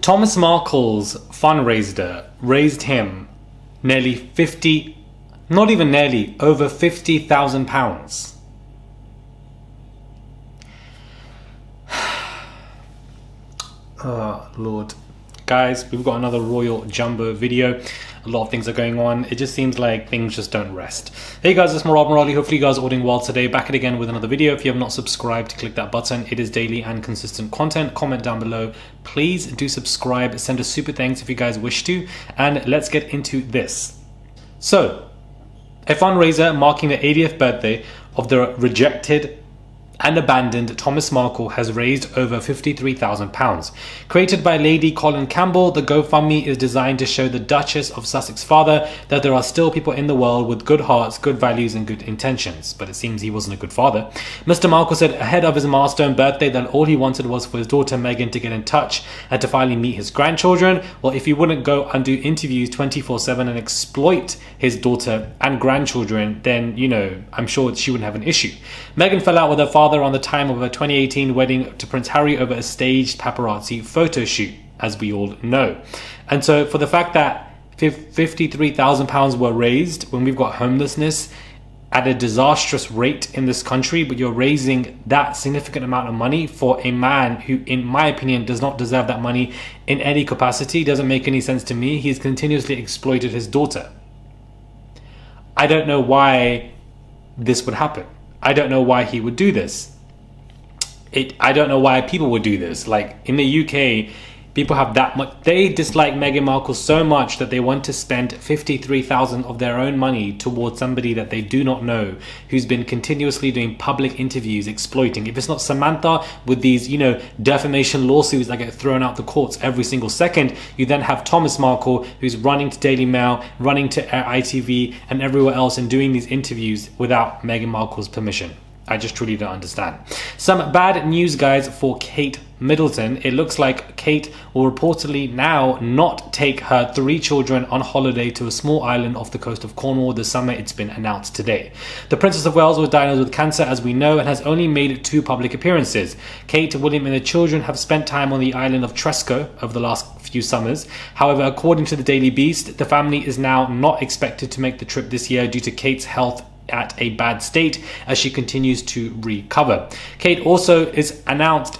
Thomas Markle's fundraiser raised him nearly 50, not even nearly, over £50,000. Oh, Lord. Guys, we've got another Royal Jumbo video. A lot of things are going on. It just seems like things just don't rest. Hey guys, it's Markle. Hopefully you guys are all doing well today. Back at again with another video. If you have not subscribed, click that button. It is daily and consistent content. Comment down below. Please do subscribe. Send a super thanks if you guys wish to. And let's get into this. So, a fundraiser marking the 80th birthday of the rejected and abandoned Thomas Markle has raised over £53,000. Created by Lady Colin Campbell, the GoFundMe is designed to show the Duchess of Sussex father that there are still people in the world with good hearts, good values and good intentions. But it seems he wasn't a good father. Mr. Markle said ahead of his milestone birthday that all he wanted was for his daughter Meghan to get in touch and to finally meet his grandchildren. Well, if he wouldn't go and do interviews 24/7 and exploit his daughter and grandchildren, then, you know, I'm sure she wouldn't have an issue. Meghan fell out with her father on the time of her 2018 wedding to Prince Harry over a staged paparazzi photo shoot, as we all know. And so for the fact that £53,000 were raised when we've got homelessness at a disastrous rate in this country, but you're raising that significant amount of money for a man who, in my opinion, does not deserve that money in any capacity, doesn't make any sense to me. He's continuously exploited his daughter. I don't know why this would happen. I don't know why he would do this. I don't know why people would do this. Like, in the UK, people have that much. They dislike Meghan Markle so much that they want to spend $53,000 of their own money towards somebody that they do not know, who's been continuously doing public interviews, exploiting. If it's not Samantha with these, you know, defamation lawsuits that get thrown out the courts every single second, you then have Thomas Markle, who's running to Daily Mail, running to ITV and everywhere else and doing these interviews without Meghan Markle's permission. I just truly don't understand. Some bad news, guys, for Kate Middleton. It looks like Kate will reportedly now not take her 3 children on holiday to a small island off the coast of Cornwall this summer. It's been announced today. The Princess of Wales was diagnosed with cancer, as we know, and has only made 2 public appearances. Kate, William and the children have spent time on the island of Tresco over the last few summers. However, according to the Daily Beast, the family is now not expected to make the trip this year due to Kate's health at a bad state as she continues to recover. Kate also is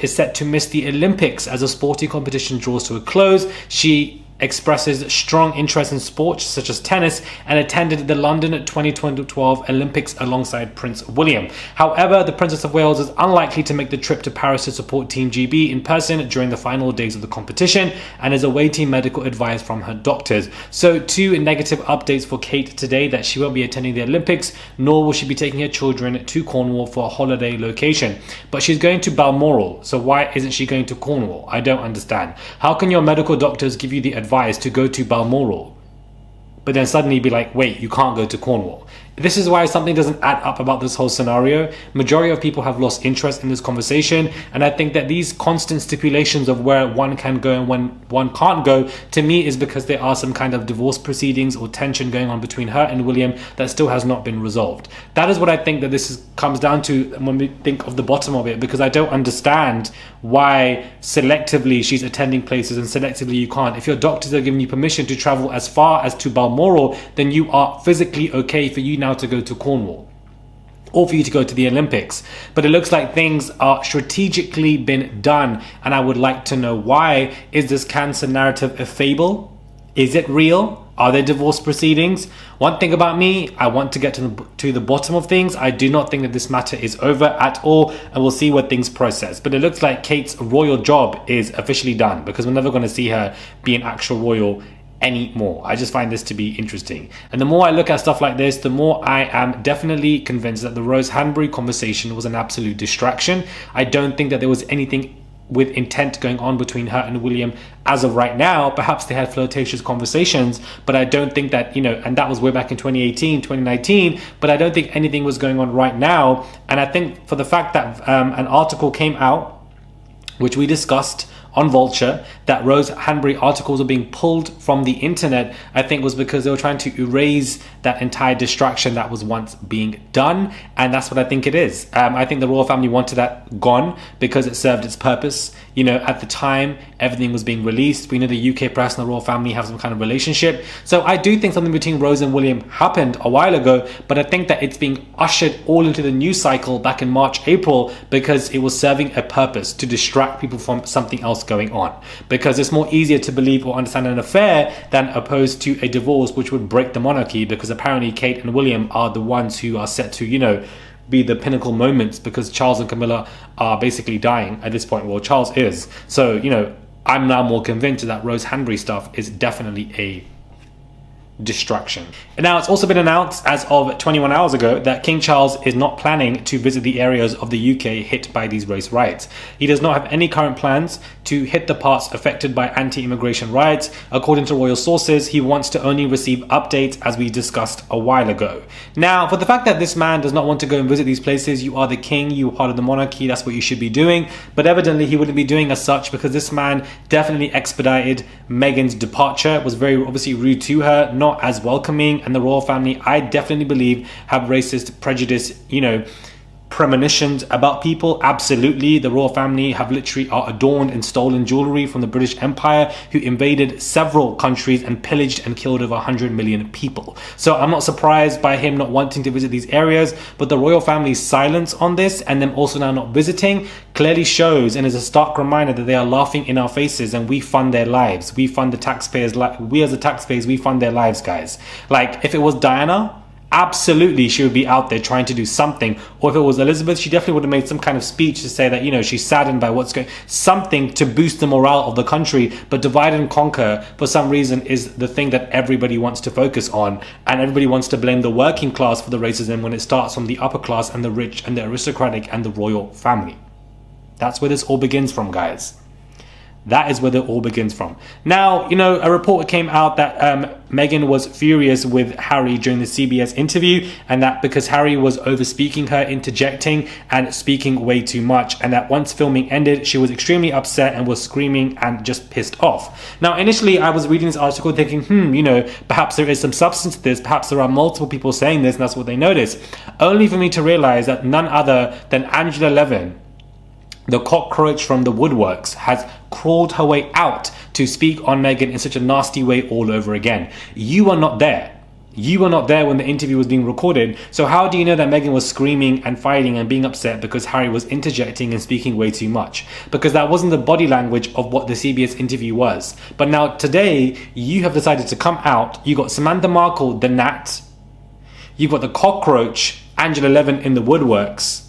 set to miss the Olympics as a sporting competition draws to a close. She expresses strong interest in sports such as tennis and attended the London 2012 Olympics alongside Prince William. However, the Princess of Wales is unlikely to make the trip to Paris to support Team GB in person during the final days of the competition and is awaiting medical advice from her doctors. So 2 negative updates for Kate today: that she won't be attending the Olympics, nor will she be taking her children to Cornwall for a holiday location. But she's going to Balmoral, so why isn't she going to Cornwall? I don't understand. How can your medical doctors give you the advice to go to Balmoral, but then suddenly be like, wait, you can't go to Cornwall? This is why something doesn't add up about this whole scenario. Majority of people have lost interest in this conversation, and I think that these constant stipulations of where one can go and when one can't go, to me, is because there are some kind of divorce proceedings or tension going on between her and William that still has not been resolved. That is what I think that this comes down to when we think of the bottom of it, because I don't understand why selectively she's attending places and selectively you can't. If your doctors are giving you permission to travel as far as to Balmoral, then you are physically okay for you now to go to Cornwall or for you to go to the Olympics. But it looks like things are strategically been done, and I would like to know why. Is this cancer narrative a fable? Is it real? Are there divorce proceedings? One thing about me, I want to get to the bottom of things. I do not think that this matter is over at all, and we'll see what things process. But it looks like Kate's royal job is officially done, because we're never going to see her be an actual royal anymore. I just find this to be interesting. And the more I look at stuff like this, the more I am definitely convinced that the Rose Hanbury conversation was an absolute distraction. I don't think that there was anything with intent going on between her and William as of right now. Perhaps they had flirtatious conversations, but I don't think that, you know, and that was way back in 2018, 2019, but I don't think anything was going on right now. And I think for the fact that an article came out, which we discussed on Vulture that Rose Hanbury articles were being pulled from the internet, I think was because they were trying to erase that entire distraction that was once being done. And that's what I think it is. I think the royal family wanted that gone because it served its purpose. You know, at the time, everything was being released. We know the UK press and the royal family have some kind of relationship. So I do think something between Rose and William happened a while ago, but I think that it's being ushered all into the news cycle back in March, April, because it was serving a purpose to distract people from something else going on. Because it's more easier to believe or understand an affair than opposed to a divorce, which would break the monarchy, because apparently Kate and William are the ones who are set to, you know, be the pinnacle moments, because Charles and Camilla are basically dying at this point. Well, Charles is. So, you know, I'm now more convinced that Rose Hanbury stuff is definitely a distraction. And now it's also been announced as of 21 hours ago that King Charles is not planning to visit the areas of the UK hit by these race riots. He does not have any current plans to hit the parts affected by anti-immigration riots. According to royal sources, he wants to only receive updates, as we discussed a while ago. Now, for the fact that this man does not want to go and visit these places, you are the king, you are part of the monarchy, that's what you should be doing. But evidently he wouldn't be doing as such, because this man definitely expedited Meghan's departure, was very obviously rude to her, not as welcoming, and the royal family, I definitely believe, have racist prejudice, you know, premonitions about people. Absolutely. The royal family have literally are adorned in stolen jewelry from the British Empire, who invaded several countries and pillaged and killed over 100 million people. So I'm not surprised by him not wanting to visit these areas, but the royal family's silence on this and them also now not visiting clearly shows and is a stark reminder that they are laughing in our faces, and we fund their lives. We fund the taxpayers, like we as the taxpayers, we fund their lives, guys. Like if it was Diana, absolutely she would be out there trying to do something. Or if it was Elizabeth, she definitely would have made some kind of speech to say that, you know, she's saddened by what's going, something to boost the morale of the country. But divide and conquer for some reason is the thing that everybody wants to focus on, and everybody wants to blame the working class for the racism when it starts from the upper class and the rich and the aristocratic and the royal family. That's where this all begins from, guys. That is where it all begins from. Now, you know, a report came out that Meghan was furious with Harry during the CBS interview, and that because Harry was over-speaking her, interjecting and speaking way too much, and that once filming ended, she was extremely upset and was screaming and just pissed off. Now, initially, I was reading this article thinking, you know, perhaps there is some substance to this, perhaps there are multiple people saying this, and that's what they noticed. Only for me to realize that none other than Angela Levin, the cockroach from the woodworks, has crawled her way out to speak on Meghan in such a nasty way all over again. You are not there. You were not there when the interview was being recorded. So how do you know that Meghan was screaming and fighting and being upset because Harry was interjecting and speaking way too much? Because that wasn't the body language of what the CBS interview was. But now today, you have decided to come out. You got Samantha Markle, the gnat. You got the cockroach, Angela Levin in the woodworks.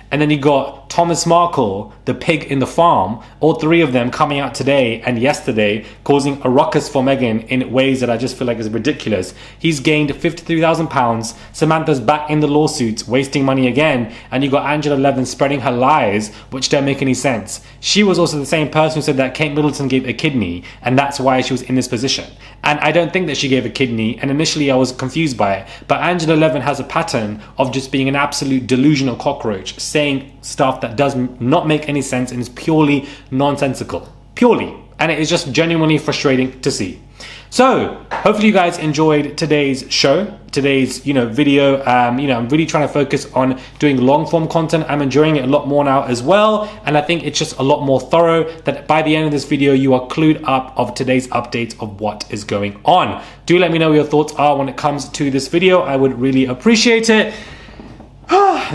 And then you got Thomas Markle, the pig in the farm, all three of them coming out today and yesterday, causing a ruckus for Meghan in ways that I just feel like is ridiculous. He's gained £53,000. Samantha's back in the lawsuits, wasting money again. And you got Angela Levin spreading her lies, which don't make any sense. She was also the same person who said that Kate Middleton gave a kidney, and that's why she was in this position. And I don't think that she gave a kidney, and initially I was confused by it. But Angela Levin has a pattern of just being an absolute delusional cockroach, saying stuff that does not make any sense and is purely nonsensical. Purely. And it is just genuinely frustrating to see. So, hopefully you guys enjoyed today's show, today's, video. I'm really trying to focus on doing long form content. I'm enjoying it a lot more now as well. And I think it's just a lot more thorough, that by the end of this video, you are clued up of today's updates of what is going on. Do let me know what your thoughts are when it comes to this video. I would really appreciate it.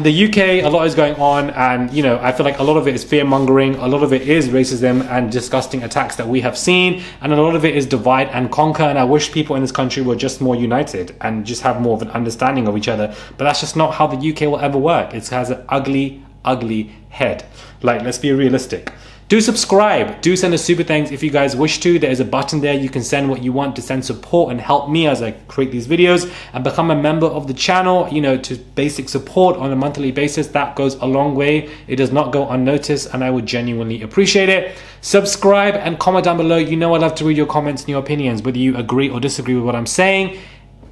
The UK, a lot is going on, and I feel like a lot of it is fear mongering, a lot of it is racism and disgusting attacks that we have seen, and a lot of it is divide and conquer. And I wish people in this country were just more united and just have more of an understanding of each other, but that's just not how the UK will ever work. It has an ugly head. Like, let's be realistic. Do subscribe, do send us super thanks if you guys wish to. There is a button there, you can send what you want to send support and help me as I create these videos, and become a member of the channel, to basic support on a monthly basis. That goes a long way. It does not go unnoticed, and I would genuinely appreciate it. Subscribe and comment down below. I love to read your comments and your opinions, whether you agree or disagree with what I'm saying.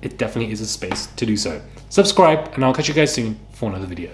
It definitely is a space to do so. Subscribe, and I'll catch you guys soon for another video.